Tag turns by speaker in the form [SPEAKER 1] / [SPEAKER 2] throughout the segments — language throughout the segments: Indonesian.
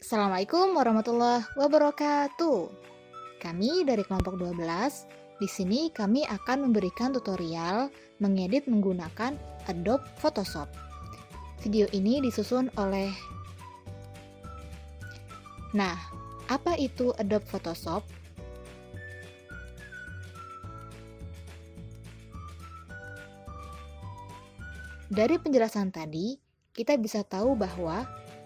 [SPEAKER 1] Assalamualaikum warahmatullahi wabarakatuh. Kami dari kelompok 12. Di sini kami akan memberikan tutorial mengedit menggunakan Adobe Photoshop. Video ini disusun oleh Nah, apa itu Adobe Photoshop? Dari penjelasan tadi, kita bisa tahu bahwa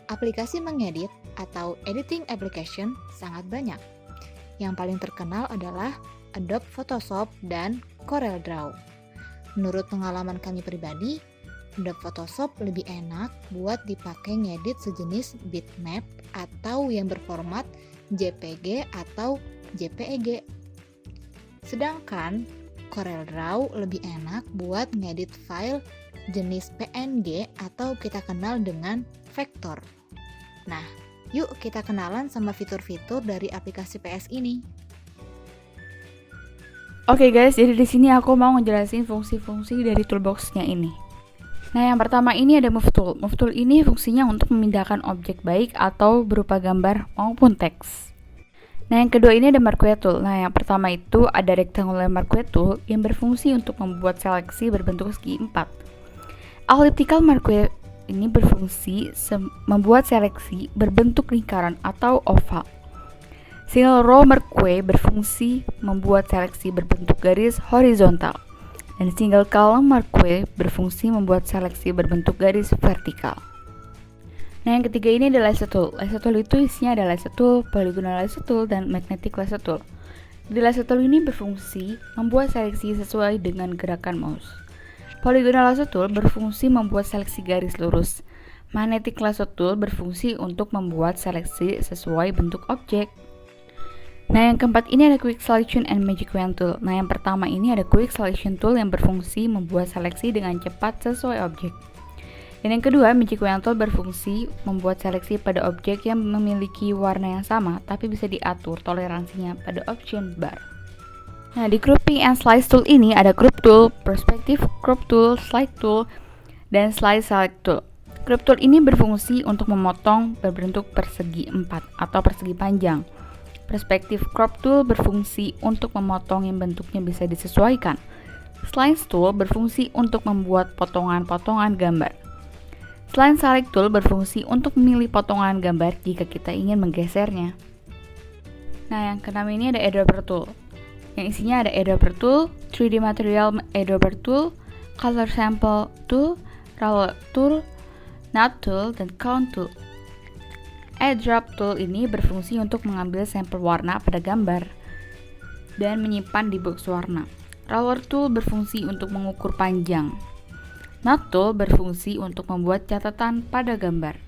[SPEAKER 1] aplikasi mengedit atau editing application sangat banyak. Yang paling terkenal adalah Adobe Photoshop dan CorelDRAW. Menurut pengalaman kami pribadi, Adobe Photoshop lebih enak buat dipakai ngedit sejenis bitmap atau yang berformat JPG atau JPEG. Sedangkan CorelDRAW lebih enak buat ngedit file jenis PNG atau kita kenal dengan vektor. Nah, yuk kita kenalan sama fitur-fitur dari aplikasi PS ini.
[SPEAKER 2] Oke guys, jadi di sini aku mau ngejelasin fungsi-fungsi dari toolbox-nya ini. Nah, yang pertama ini ada Move Tool. Move Tool ini fungsinya untuk memindahkan objek baik atau berupa gambar maupun teks. Nah, yang kedua ini ada Marquee Tool. Nah, yang pertama itu ada Rectangular Marquee Tool yang berfungsi untuk membuat seleksi berbentuk segi 4. Elliptical Marquee ini berfungsi membuat seleksi berbentuk lingkaran atau oval. Single Row Marquee berfungsi membuat seleksi berbentuk garis horizontal. Dan Single Column Marquee berfungsi membuat seleksi berbentuk garis vertikal. Nah, yang ketiga ini adalah Lasso Tool. Lasso Tool itu isinya ada Lasso Tool, Polygonal Lasso Tool, dan Magnetic Lasso Tool. Di Lasso Tool ini berfungsi membuat seleksi sesuai dengan gerakan mouse. Polygonal Lasso Tool berfungsi membuat seleksi garis lurus. Magnetic Lasso Tool berfungsi untuk membuat seleksi sesuai bentuk objek. Nah, yang keempat ini ada Quick Selection and Magic Wand Tool. Nah, yang pertama ini ada Quick Selection Tool yang berfungsi membuat seleksi dengan cepat sesuai objek. Dan yang kedua, Magic Wand Tool berfungsi membuat seleksi pada objek yang memiliki warna yang sama, tapi bisa diatur toleransinya pada option bar. Nah, di Grouping and Slice Tool ini ada Group Tool, Perspective Crop Tool, Slide Tool, dan Slice Select Tool. Group Tool ini berfungsi untuk memotong berbentuk persegi 4 atau persegi panjang. Perspective Crop Tool berfungsi untuk memotong yang bentuknya bisa disesuaikan. Slice Tool berfungsi untuk membuat potongan-potongan gambar. Slice Select Tool berfungsi untuk memilih potongan gambar jika kita ingin menggesernya. Nah, yang keenam ini ada Eyedropper Tool. Yang isinya ada Eyedropper Tool, 3D Material Eyedropper Tool, Color Sample Tool, Roller Tool, Node Tool, dan Count Tool. Eyedrop Tool ini berfungsi untuk mengambil sampel warna pada gambar dan menyimpan di box warna. Roller Tool berfungsi untuk mengukur panjang. Node Tool berfungsi untuk membuat catatan pada gambar.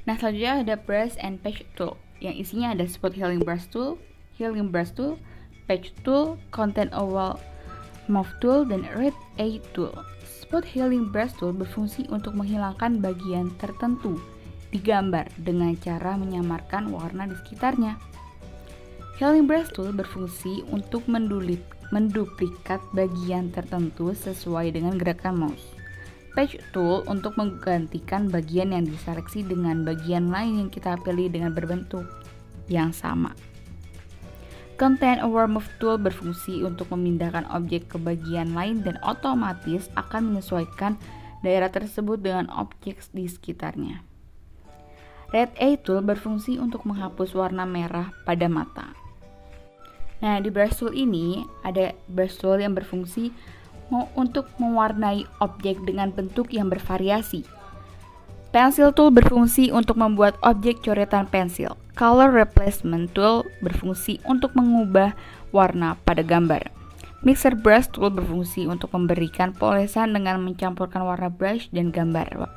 [SPEAKER 2] Nah, selanjutnya ada Brush and Patch Tool. Yang isinya ada Spot Healing Brush Tool, Healing Brush Tool, Patch Tool, Content Oval Move Tool, dan Red A Tool. Spot Healing Brush Tool berfungsi untuk menghilangkan bagian tertentu di gambar dengan cara menyamarkan warna di sekitarnya. Healing Brush Tool berfungsi untuk menduplikat bagian tertentu sesuai dengan gerakan mouse. Patch Tool untuk menggantikan bagian yang diseleksi dengan bagian lain yang kita pilih dengan berbentuk yang sama. Content Aware Move Tool berfungsi untuk memindahkan objek ke bagian lain dan otomatis akan menyesuaikan daerah tersebut dengan objek di sekitarnya. Red A Tool berfungsi untuk menghapus warna merah pada mata. Nah, di Brush Tool ini ada Brush Tool yang berfungsi untuk mewarnai objek dengan bentuk yang bervariasi. Pencil Tool berfungsi untuk membuat objek coretan pensil. Color Replacement Tool berfungsi untuk mengubah warna pada gambar. Mixer Brush Tool berfungsi untuk memberikan polesan dengan mencampurkan warna brush dan gambar.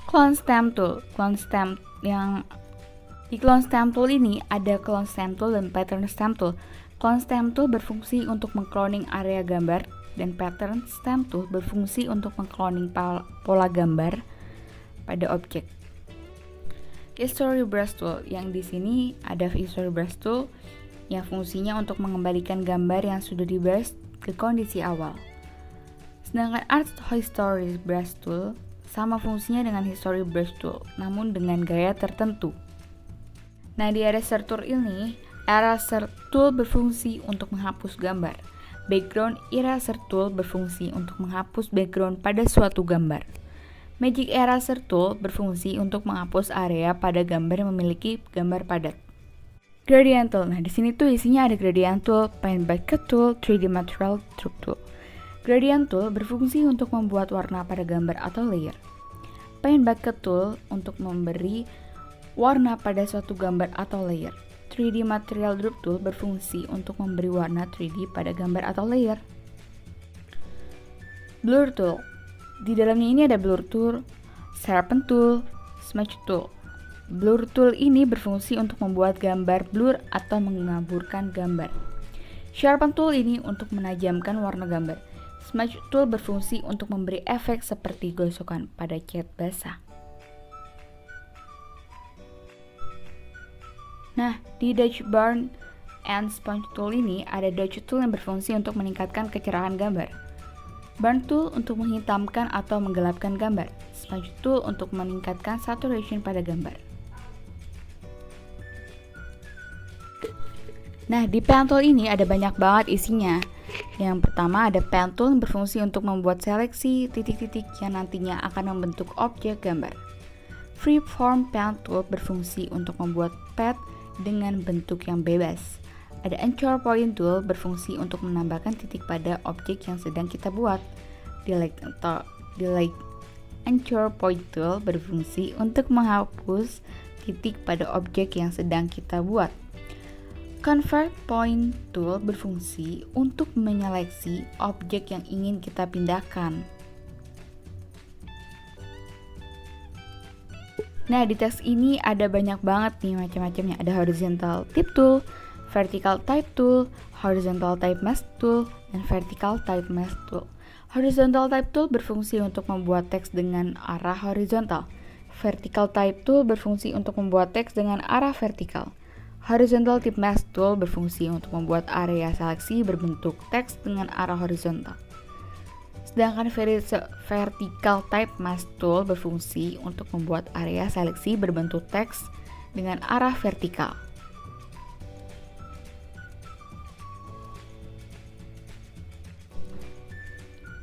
[SPEAKER 2] Clone Stamp Tool. Di Clone Stamp Tool ini ada Clone Stamp Tool dan Pattern Stamp Tool. Clone Stamp Tool berfungsi untuk mengcloning area gambar dan Pattern Stamp Tool berfungsi untuk mengcloning pola gambar pada objek. History Brush Tool, yang di sini ada History Brush Tool yang fungsinya untuk mengembalikan gambar yang sudah di-brush ke kondisi awal. Sedangkan Art History Brush Tool sama fungsinya dengan History Brush Tool, namun dengan gaya tertentu. Nah, di Eraser Tool ini, Eraser Tool berfungsi untuk menghapus gambar. Background Eraser Tool berfungsi untuk menghapus background pada suatu gambar. Magic Eraser Tool berfungsi untuk menghapus area pada gambar yang memiliki gambar padat. Gradient Tool. Nah, di sini tuh isinya ada Gradient Tool, Paint Bucket Tool, 3D Material Tool. Gradient Tool berfungsi untuk membuat warna pada gambar atau layer. Paint Bucket Tool untuk memberi warna pada suatu gambar atau layer. 3D Material Tool berfungsi untuk memberi warna 3D pada gambar atau layer. Blur Tool. Di dalamnya ini ada Blur Tool, Sharpen Tool, Smudge Tool. Blur Tool ini berfungsi untuk membuat gambar blur atau mengaburkan gambar. Sharpen Tool ini untuk menajamkan warna gambar. Smudge Tool berfungsi untuk memberi efek seperti gosokan pada cat basah. Nah, di Dodge Burn and Sponge Tool ini ada Dodge Tool yang berfungsi untuk meningkatkan kecerahan gambar. Burn Tool untuk menghitamkan atau menggelapkan gambar. Smudge Tool untuk meningkatkan saturation pada gambar. Nah, di pen tool ini ada banyak banget isinya. Yang pertama ada pen tool yang berfungsi untuk membuat seleksi titik-titik yang nantinya akan membentuk objek gambar. Freeform pen tool berfungsi untuk membuat pad dengan bentuk yang bebas. Ada anchor point tool berfungsi untuk menambahkan titik pada objek yang sedang kita buat. Delete anchor point tool berfungsi untuk menghapus titik pada objek yang sedang kita buat. Convert Point Tool berfungsi untuk menyeleksi objek yang ingin kita pindahkan. Nah, di teks ini ada banyak banget nih macam-macamnya. Ada Horizontal Type Tool, Vertical Type Tool, Horizontal Type Mask Tool, dan Vertical Type Mask Tool. Horizontal Type Tool berfungsi untuk membuat teks dengan arah horizontal. Vertical Type Tool berfungsi untuk membuat teks dengan arah vertikal. Horizontal Type Mask Tool berfungsi untuk membuat area seleksi berbentuk teks dengan arah horizontal. Sedangkan Vertical Type Mask Tool berfungsi untuk membuat area seleksi berbentuk teks dengan arah vertikal.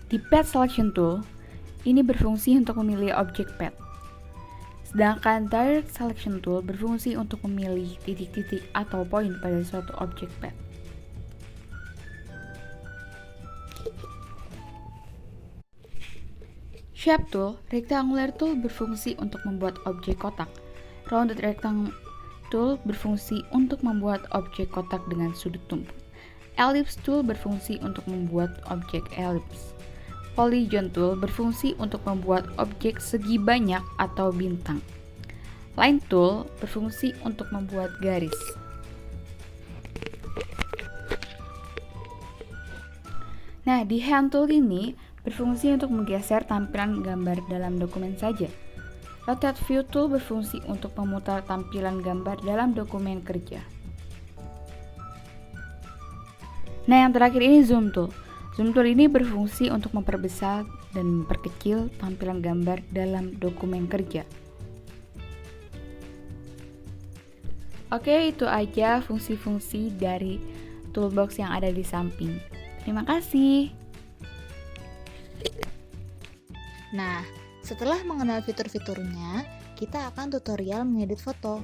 [SPEAKER 2] Di Pad Selection Tool, ini berfungsi untuk memilih objek pad. Sedangkan Direct Selection Tool berfungsi untuk memilih titik-titik atau poin pada suatu objek pad. Shape Tool, Rectangular Tool berfungsi untuk membuat objek kotak. Rounded Rectangle Tool berfungsi untuk membuat objek kotak dengan sudut tumpul. Ellipse Tool berfungsi untuk membuat objek elips. Polygon Tool berfungsi untuk membuat objek segi banyak atau bintang. Line Tool berfungsi untuk membuat garis. Nah, di Hand Tool ini berfungsi untuk menggeser tampilan gambar dalam dokumen saja. Rotate View Tool berfungsi untuk memutar tampilan gambar dalam dokumen kerja. Nah, yang terakhir ini Zoom Tool. Zoom Tool ini berfungsi untuk memperbesar dan memperkecil tampilan gambar dalam dokumen kerja. Oke, itu aja fungsi-fungsi dari toolbox yang ada di samping. Terima kasih.
[SPEAKER 1] Nah, setelah mengenal fitur-fiturnya, kita akan tutorial mengedit foto.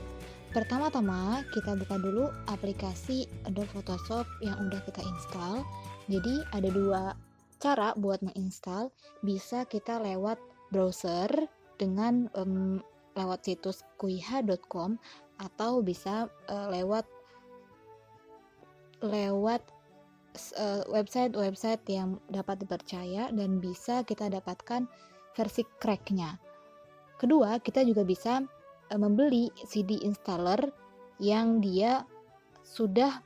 [SPEAKER 1] Pertama-tama, kita buka dulu aplikasi Adobe Photoshop yang udah kita install. Jadi ada dua cara buat menginstal. Bisa kita lewat browser dengan lewat situs kuiha.com atau bisa lewat website-website yang dapat dipercaya dan bisa kita dapatkan versi cracknya. Kedua, kita juga bisa membeli CD installer yang dia sudah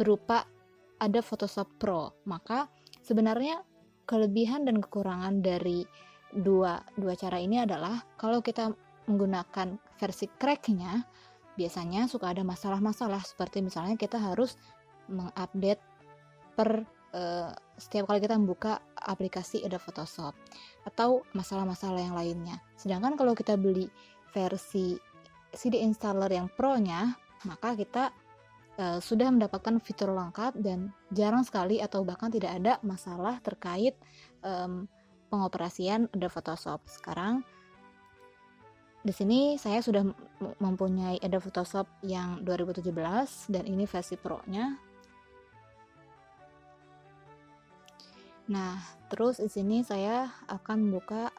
[SPEAKER 1] berupa ada Photoshop Pro. Maka sebenarnya kelebihan dan kekurangan dari dua cara ini adalah kalau kita menggunakan versi cracknya biasanya suka ada masalah-masalah seperti misalnya kita harus mengupdate per setiap kali kita membuka aplikasi Adobe Photoshop atau masalah-masalah yang lainnya. Sedangkan kalau kita beli versi CD installer yang Pro-nya, maka kita sudah mendapatkan fitur lengkap dan jarang sekali atau bahkan tidak ada masalah terkait pengoperasian Adobe Photoshop. Sekarang di sini saya sudah mempunyai Adobe Photoshop yang 2017 dan ini versi Pro-nya. Nah, terus di sini saya akan membuka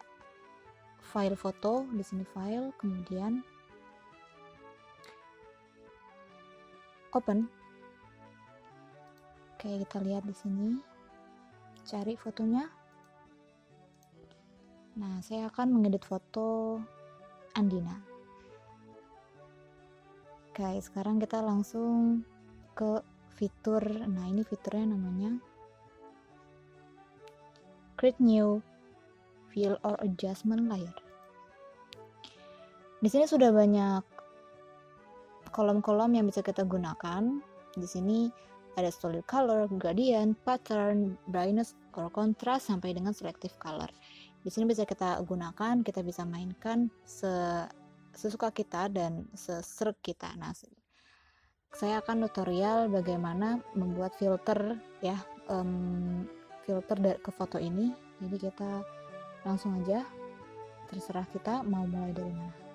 [SPEAKER 1] file foto, di sini file, kemudian open. Oke, kita lihat di sini. Cari fotonya. Nah, saya akan mengedit foto Andina. Oke, sekarang kita langsung ke fitur. Nah, ini fiturnya namanya Create New Fill or Adjustment Layer. Di sini sudah banyak kolom-kolom yang bisa kita gunakan. Di sini ada solid color, gradient, pattern, brightness or contrast sampai dengan selective color. Di sini bisa kita gunakan, kita bisa mainkan sesuka kita dan seserk kita. Nah, saya akan tutorial bagaimana membuat filter ya, filter ke foto ini. Jadi kita langsung aja, terserah kita mau mulai dari mana.